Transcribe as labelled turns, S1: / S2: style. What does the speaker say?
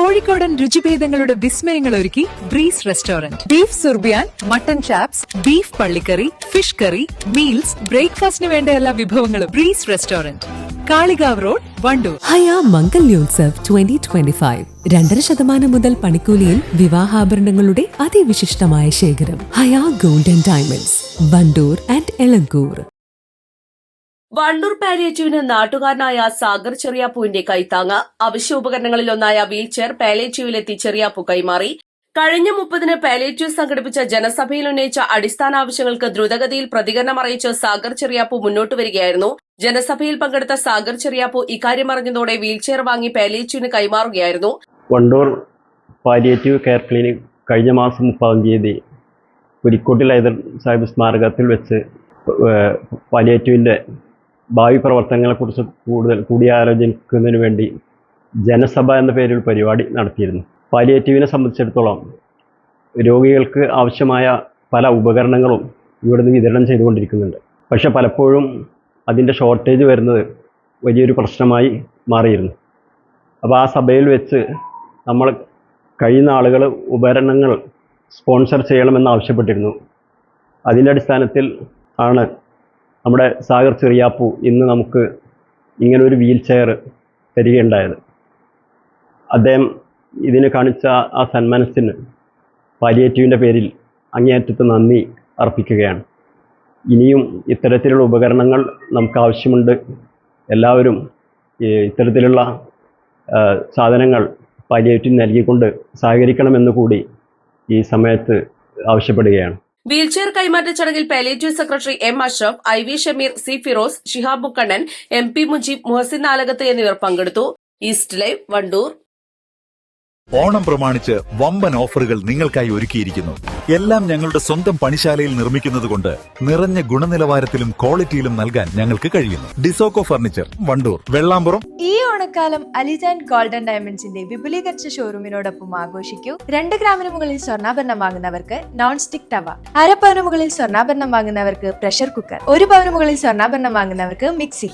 S1: കോഴിക്കോടൻ രുചിഭേദങ്ങളുടെ വിസ്മയങ്ങൾ ഒരുക്കി ബ്രീസ് റെസ്റ്റോറന്റ്. ബീഫ് സുർബിയാൻ, മട്ടൻ ചാപ്സ്, ബീഫ് പള്ളിക്കറി, ഫിഷ് കറി, മീൽസ്, ബ്രേക്ക്ഫാസ്റ്റിന് വേണ്ട എല്ലാ വിഭവങ്ങളും. Breeze restaurant, Kalikavu road, Wandoor.
S2: Haya Mangalyotsav 2025 2.5% മുതൽ പണിക്കൂലിയിൽ വിവാഹാഭരണങ്ങളുടെ അതിവിശിഷ്ടമായ ശേഖരം. Haya golden diamonds, Wandoor and Elankur.
S3: Wandoor പാലിയേറ്റീവിന് നാട്ടുകാരനായ സാഗർ ചെറിയാപ്പുവിന്റെ കൈത്താങ്ങ്. അവശ്യോപകരണങ്ങളിലൊന്നായ വീൽചെയർ പാലിയേറ്റീവിലെത്തി ചെറിയാപ്പു കൈമാറി. കഴിഞ്ഞ 30-ന് പാലിയേറ്റീവ് സംഘടിപ്പിച്ച ജനസഭയിൽ ഉന്നയിച്ച അടിസ്ഥാന ആവശ്യങ്ങൾക്ക് ദ്രുതഗതിയിൽ പ്രതികരണം അറിയിച്ച് സാഗർ ചെറിയാപ്പു മുന്നോട്ട് വരികയായിരുന്നു. ജനസഭയിൽ പങ്കെടുത്ത സാഗർ ചെറിയാപ്പു ഇക്കാര്യം അറിഞ്ഞതോടെ വീൽചെയർ വാങ്ങി പാലിയേറ്റീവിന് കൈമാറുകയായിരുന്നു.
S4: വണ്ടൂർ പാലിയേറ്റീവ് കെയർ ക്ലിനിക് കഴിഞ്ഞ മാസം 30-ാം തീയതി പുലിക്കോട്ടിൽ ഹൈദർ സാഹിബ് സ്മാരകത്തിൽ വെച്ച് പാലിയേറ്റീവിൻ്റെ ഭാവി പ്രവർത്തനങ്ങളെക്കുറിച്ച് കൂടുതൽ കൂടിയാലോചിക്കുന്നതിന് വേണ്ടി ജനസഭ എന്ന പേരിൽ പരിപാടി നടത്തിയിരുന്നു. പാലിയേറ്റീവിനെ സംബന്ധിച്ചിടത്തോളം രോഗികൾക്ക് ആവശ്യമായ പല ഉപകരണങ്ങളും ഇവിടുന്ന് വിതരണം ചെയ്തുകൊണ്ടിരിക്കുന്നുണ്ട്. പക്ഷെ പലപ്പോഴും അതിൻ്റെ ഷോർട്ടേജ് വരുന്നത് വലിയൊരു പ്രശ്നമായി മാറിയിരുന്നു. അപ്പോൾ ആ സഭയിൽ വെച്ച് നമ്മൾ കഴിയുന്ന ആളുകൾ ഉപകരണങ്ങൾ സ്പോൺസർ ചെയ്യണമെന്ന് ആവശ്യപ്പെട്ടിരുന്നു. അതിൻ്റെ അടിസ്ഥാനത്തിൽ ആണ് നമ്മുടെ സാഗർ ചെറിയാപ്പു ഇന്ന് നമുക്ക് ഇങ്ങനൊരു വീൽ ചെയർ തരികയുണ്ടായത്. അദ്ദേഹം ഇതിന് കാണിച്ച ആ സന്മനസ്സിന് പാലിയേറ്റീവിൻ്റെ പേരിൽ അങ്ങേയറ്റത്ത് നന്ദി അർപ്പിക്കുകയാണ്. ഇനിയും ഇത്തരത്തിലുള്ള ഉപകരണങ്ങൾ നമുക്ക് ആവശ്യമുണ്ട്. എല്ലാവരും ഇത്തരത്തിലുള്ള സാധനങ്ങൾ പാലിയേറ്റീവ് നൽകിക്കൊണ്ട് സഹകരിക്കണമെന്ന് കൂടി ഈ സമയത്ത് ആവശ്യപ്പെടുകയാണ്.
S3: വീൽചെയർ കൈമാറ്റ ചടങ്ങിൽ palliative secretary M Ashraf, IV Shameer, C Firoz, Shihab Mukkannan, MP Mujeeb, Muhsin Nalakath എന്നിവർ പങ്കെടുത്തു. East live, Wandoor.
S5: ഓണം പ്രമാണിച്ച് വമ്പൻ ഓഫറുകൾ നിങ്ങൾക്കായി ഒരുക്കിയിരിക്കുന്നു. എല്ലാം ഞങ്ങളുടെ സ്വന്തം പണിശാലയിൽ നിർമ്മിക്കുന്നതുകൊണ്ട് നിറഞ്ഞ ഗുണനിലവാരത്തിലും ക്വാളിറ്റിയിലും നൽകാൻ ഞങ്ങൾക്ക് കഴിയുന്നു. ഡിസോക്കോ ഫർണിച്ചർ, വണ്ടൂർ, വെള്ളാമ്പുറം.
S6: ഈ ഓണക്കാലം അലിജാൻ ഗോൾഡൻ ഡയമണ്ട്സിന്റെ വിപുലീകരിച്ച ഷോറൂമിനോടൊപ്പം ആഘോഷിക്കൂ. 2 ഗ്രാമിന് മുകളിൽ സ്വർണ്ണാഭരണം വാങ്ങുന്നവർക്ക് നോൺ സ്റ്റിക് തവ, 1/2 പവന് മുകളിൽ സ്വർണ്ണാഭരണം വാങ്ങുന്നവർക്ക് പ്രഷർ കുക്കർ, 1 പവന് മുകളിൽ സ്വർണ്ണാഭരണം വാങ്ങുന്നവർക്ക് മിക്സി.